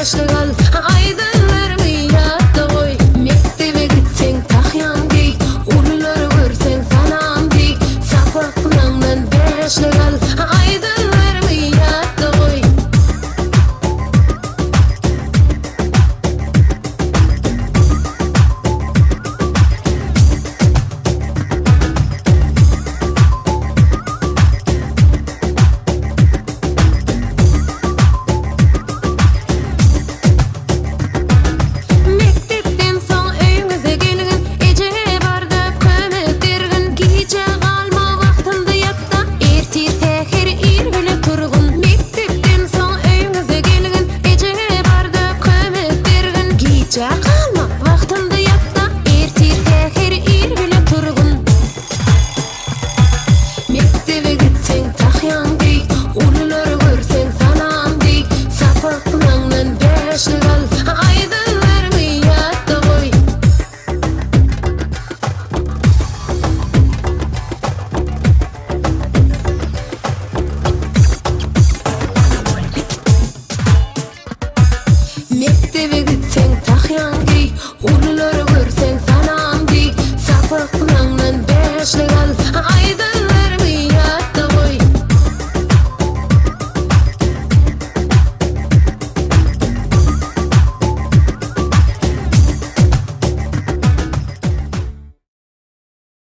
beşlik al. Aydınlarımı yadda koy. Mektebe gitsen tahyan giy, uruları görsen sanam giy. Sapıklarından beşlik al. Aydınlarımı yadda koy. Mektepten soň öýüňize gelgin, eje barda kömek bergin. Giýje galma wagtynda ýatda, ertir täher ir bile turgun. Mektepten soň öýüňize gelgin, eje barda kömek bergin. Giýje galma wagtynda ýatda, ertir täher ir bile turgun. Mektebe gitsen tahyan giy, ululary görsen sanam giy. Sapıklarından beşlik al. Aydınlarımı yadda koy. Mektebe gitsen tahyan giy,